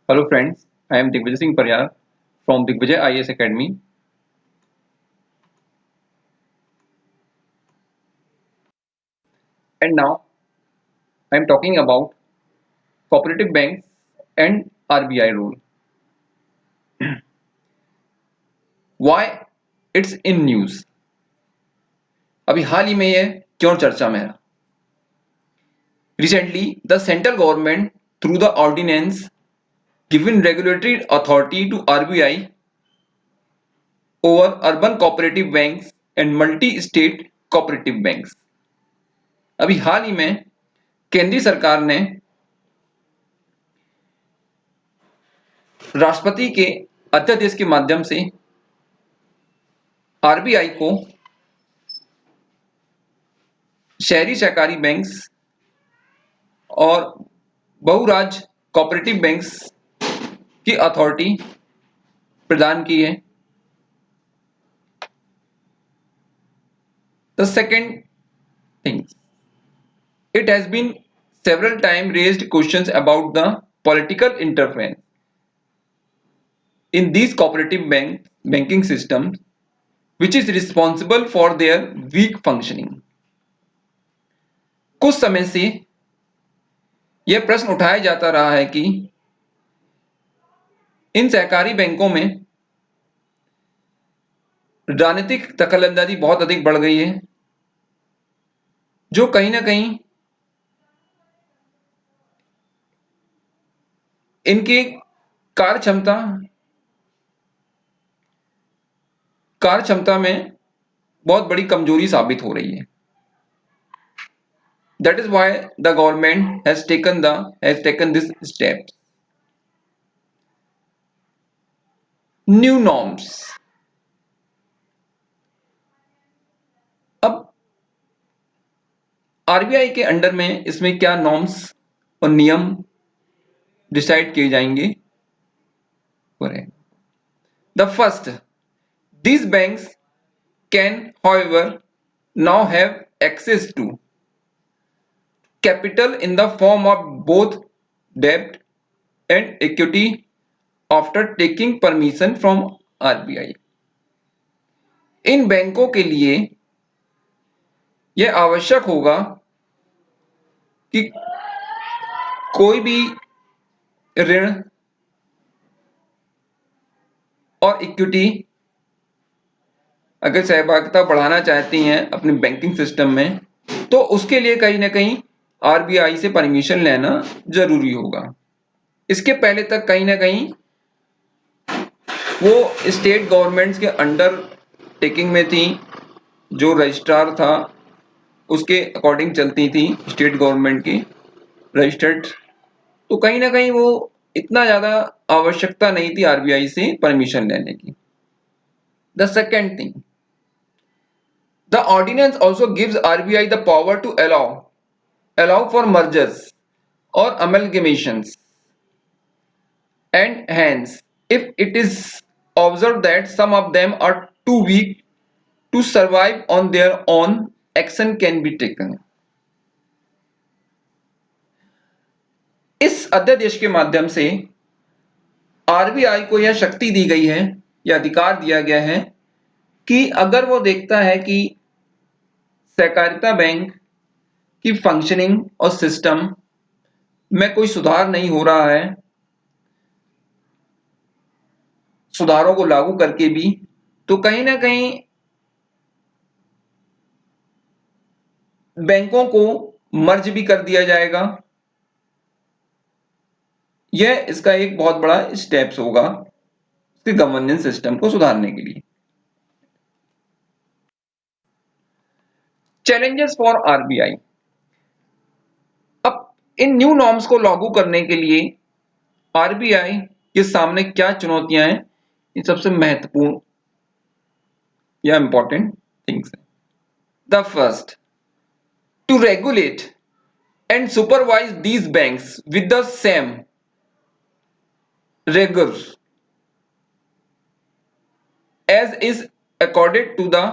Hello friends, I am Digvijay Singh Paryar from Digvijay IAS Academy. And now I am talking about cooperative banks and RBI role. Why it's in news? अभी हाल ही में ये क्यों चर्चा में है? Recently, the central government through the ordinance given regulatory authority to RBI over urban cooperative banks and multi-state cooperative banks. अभी हाल ही में केंद्रीय सरकार ने राष्ट्रपति के अध्यादेश के माध्यम से आरबीआई को शहरी सहकारी बैंक्स और बहुराज्य कोऑपरेटिव बैंक्स की अथॉरिटी प्रदान की है। The second thing, it has been several times raised questions about the political interference in these cooperative banking systems which is responsible for their weak functioning. कुछ समय से यह प्रश्न उठाया जाता रहा है कि इन सहकारी बैंकों में राजनीतिक दखलंदाजी बहुत अधिक बढ़ गई है, जो कहीं ना कहीं इनकी कार्य क्षमता में बहुत बड़ी कमजोरी साबित हो रही है। That is why the government has taken this step. New norms. अब आरबीआई के अंडर में इसमें क्या नॉर्म्स और नियम डिसाइड किए जाएंगे? The first, these banks can, however, now have access to capital in the form of both debt and equity after taking permission from RBI. इन बैंकों के लिए यह आवश्यक होगा कि कोई भी ऋण और इक्विटी अगर सहभागिता बढ़ाना चाहती हैं अपने बैंकिंग सिस्टम में, तो उसके लिए कहीं ना कहीं आरबीआई से परमिशन लेना जरूरी होगा। इसके पहले तक कहीं ना कहीं वो स्टेट गवर्नमेंट्स के अंडर टेकिंग में थी, जो रजिस्ट्रार था उसके अकॉर्डिंग चलती थी स्टेट गवर्नमेंट की रजिस्टर्ड, तो कहीं ना कहीं वो इतना ज्यादा आवश्यकता नहीं थी आरबीआई से परमिशन लेने की। The second thing, the ordinance also gives RBI the power to allow for mergers or amalgamations, and hence if it is observed that some of them are too weak to survive on their own, action can be taken. इस अध्यादेश के माध्यम से RBI को यह शक्ति दी गई है या अधिकार दिया गया है कि अगर वो देखता है कि सहकारिता बैंक की फंक्शनिंग और सिस्टम में कोई सुधार नहीं हो रहा है, सुधारों को लागू करके भी, तो कहीं ना कहीं बैंकों को मर्ज भी कर दिया जाएगा। यह इसका एक बहुत बड़ा स्टेप्स होगा इसके गवर्नेंस सिस्टम को सुधारने के लिए। Challenges for RBI. अब इन न्यू नॉर्म्स को लागू करने के लिए आरबीआई के सामने क्या चुनौतियां हैं, ये सबसे महत्वपूर्ण या इंपॉर्टेंट थिंग्स है। The first, to regulate and supervise these banks with the same rigor as is accorded to the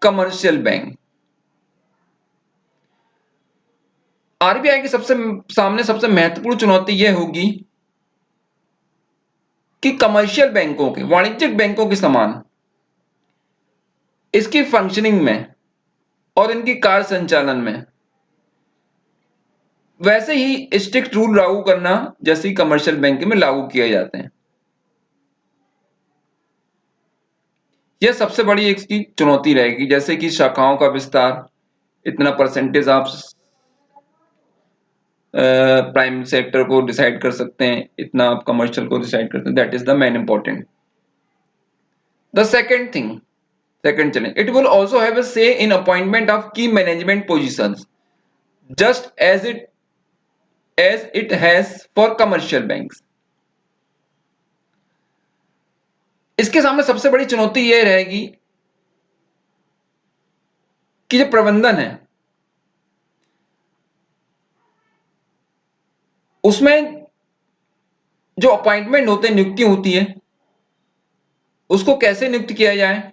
commercial bank. RBI के सबसे महत्वपूर्ण चुनौती यह होगी कि कमर्शियल बैंकों के, वाणिज्यिक बैंकों के समान इसकी फंक्शनिंग में और इनकी कार्य संचालन में वैसे ही स्ट्रिक्ट रूल लागू करना जैसे कमर्शियल बैंक में लागू किए जाते हैं। यह सबसे बड़ी इसकी चुनौती रहेगी, जैसे कि शाखाओं का विस्तार, इतना परसेंटेज आप प्राइम सेक्टर को डिसाइड कर सकते हैं, इतना आप कमर्शियल को डिसाइड करते हैं। That is the main important. The second thing, second challenge, it will also have a say in appointment of key management positions just as it has for commercial banks. इसके सामने सबसे बड़ी चुनौती यह रहेगी कि जो प्रबंधन है उसमें जो अपॉइंटमेंट होते हैं, नियुक्ति होती है, उसको कैसे नियुक्त किया जाए।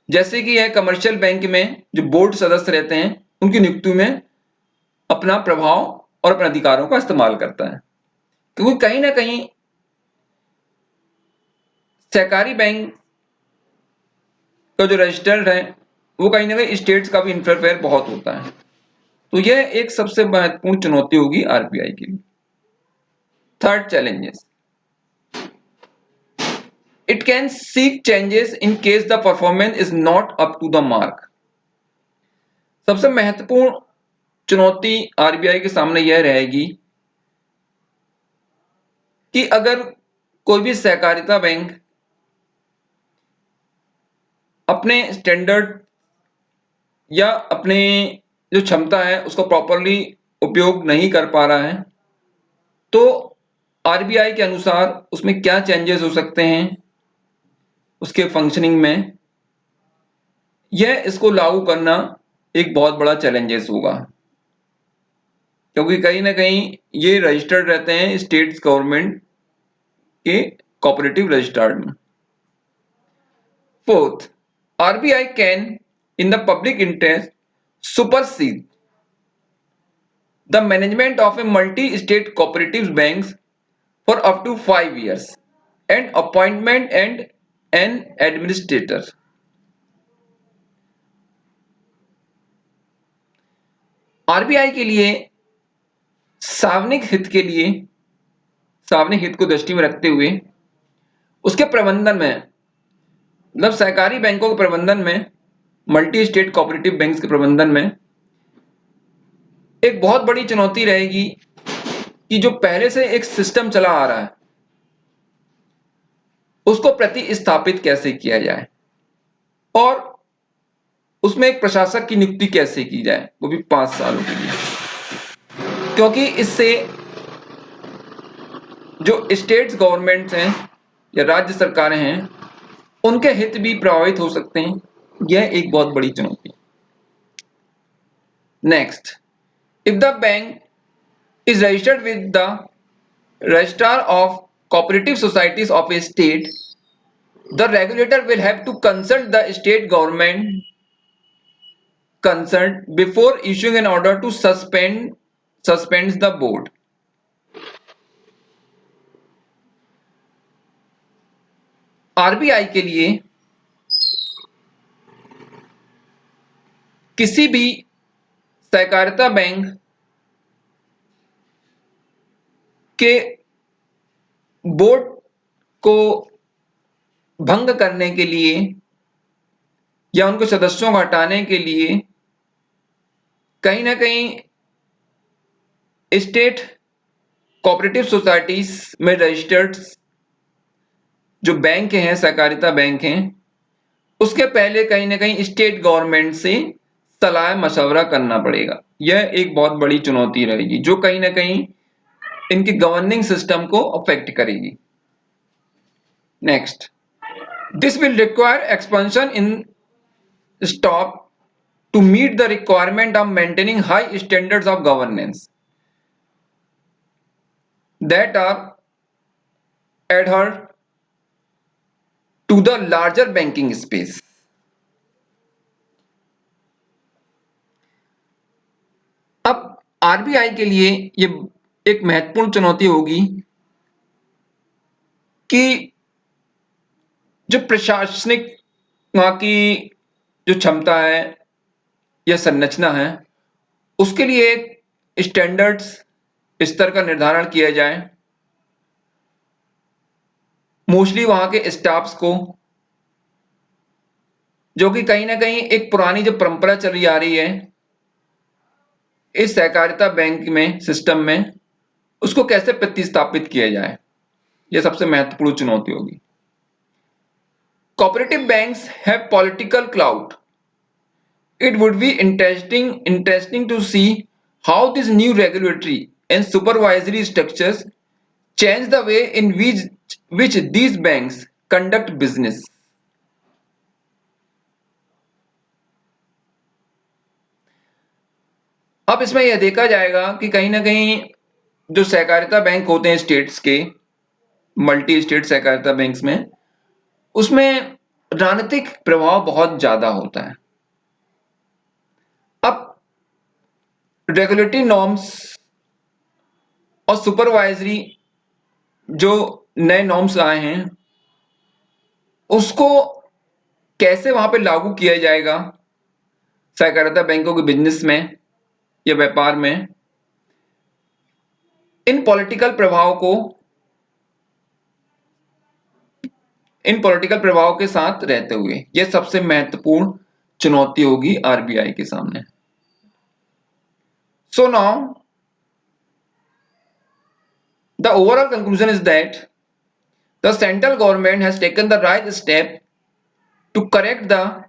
जैसे कि यह कमर्शियल बैंक में जो बोर्ड सदस्य रहते हैं उनकी नियुक्ति में अपना प्रभाव और अपने अधिकारों का इस्तेमाल करता है, क्योंकि कहीं ना कहीं सहकारी बैंक का जो रजिस्टर्ड है वो कहीं ना कहीं स्टेट्स का भी इंटरफेयर बहुत होता है। तो यह एक सबसे महत्वपूर्ण चुनौती होगी आरबीआई के लिए। Third challenges, it can seek changes in case the performance is not up to the mark. सबसे महत्वपूर्ण चुनौती आरबीआई के सामने यह रहेगी कि अगर कोई भी सहकारिता बैंक अपने स्टैंडर्ड या अपने जो क्षमता है उसको प्रॉपरली उपयोग नहीं कर पा रहा है, तो आरबीआई के अनुसार उसमें क्या चेंजेस हो सकते हैं उसके फंक्शनिंग में, यह इसको लागू करना एक बहुत बड़ा चैलेंजेस होगा, क्योंकि कहीं ना कहीं ये रजिस्टर्ड रहते हैं स्टेट्स गवर्नमेंट के कोऑपरेटिव रजिस्टर्ड में। Fourth, RBI can in the public interest supersede the management of a multi-state cooperative banks for up to 5 years and appointment and an administrator. RBI के लिए सार्वजनिक हित को दृष्टि में रखते हुए उसके प्रबंधन में, मतलब सहकारी बैंकों के प्रबंधन में, मल्टी स्टेट कोऑपरेटिव बैंक्स के प्रबंधन में एक बहुत बड़ी चुनौती रहेगी कि जो पहले से एक सिस्टम चला आ रहा है उसको प्रतिस्थापित कैसे किया जाए और उसमें एक प्रशासक की नियुक्ति कैसे की जाए, वो भी 5 सालों के लिए, क्योंकि इससे जो स्टेट्स गवर्नमेंट्स हैं या राज्य सरकारें हैं उनके हित भी प्रभावित हो सकते हैं। यह एक बहुत बड़ी चुनौती। Next, if the bank is registered with the registrar of cooperative societies of a state, the regulator will have to consult the state government concerned before issuing an order to suspends the board. RBI के लिए किसी भी सहकारिता bank के board को भंग करने के लिए या उनके सदस्यों को हटाने के लिए कहीं ना कहीं स्टेट कोऑपरेटिव सोसाइटीज में रजिस्टर्ड जो बैंक हैं, सहकारिता बैंक हैं, उसके पहले कहीं ना कहीं स्टेट गवर्नमेंट से सलाह मशवरा करना पड़ेगा। यह एक बहुत बड़ी चुनौती रहेगी जो कहीं ना कहीं इनके गवर्निंग सिस्टम को अफेक्ट करेगी। Next, this will require expansion in stock to meet the requirement of maintaining high standards of governance that are adhered to the larger banking space. अब आरबीआई के लिए ये एक महत्वपूर्ण चुनौती होगी कि जो प्रशासनिक वहाँ की जो क्षमता है या संरचना है, उसके लिए एक स्टैंडर्ड्स स्तर का निर्धारण किया जाए। मोस्टली वहाँ के स्टाफ्स को, जो कि कहीं ना कहीं एक पुरानी जो परंपरा चली आ रही है इस सहकारिता बैंक में सिस्टम में, उसको कैसे प्रतिस्थापित किया जाए, यह सबसे महत्वपूर्ण चुनौती होगी। Cooperative banks have political cloud. It would be interesting to see how these new regulatory and supervisory structures change the way in which these banks conduct business. अब इसमें यह देखा जाएगा कि कहीं ना कहीं जो सहकारिता बैंक होते हैं स्टेट्स के, मल्टी स्टेट सहकारिता बैंक्स में, उसमें राजनीतिक प्रभाव बहुत ज्यादा होता है। अब रेगुलेटरी नॉर्म्स और सुपरवाइजरी जो नए नॉर्म्स आए हैं उसको कैसे वहां पे लागू किया जाएगा सहकारिता बैंकों के बिजनेस में या व्यापार में, इन पॉलिटिकल प्रभाव के साथ रहते हुए यह सबसे महत्वपूर्ण चुनौती होगी आरबीआई के सामने। So now the overall conclusion is that the central government has taken the right step to correct the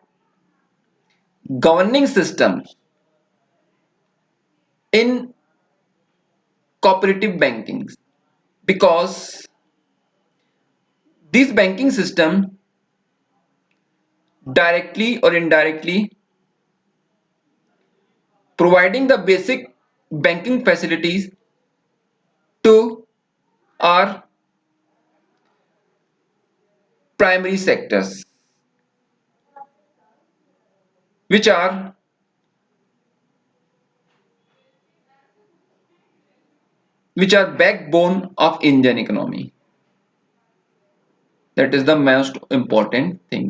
governing systems in cooperative banking, because this banking system directly or indirectly providing the basic banking facilities to our primary sectors, which are backbone of Indian economy. That is the most important thing.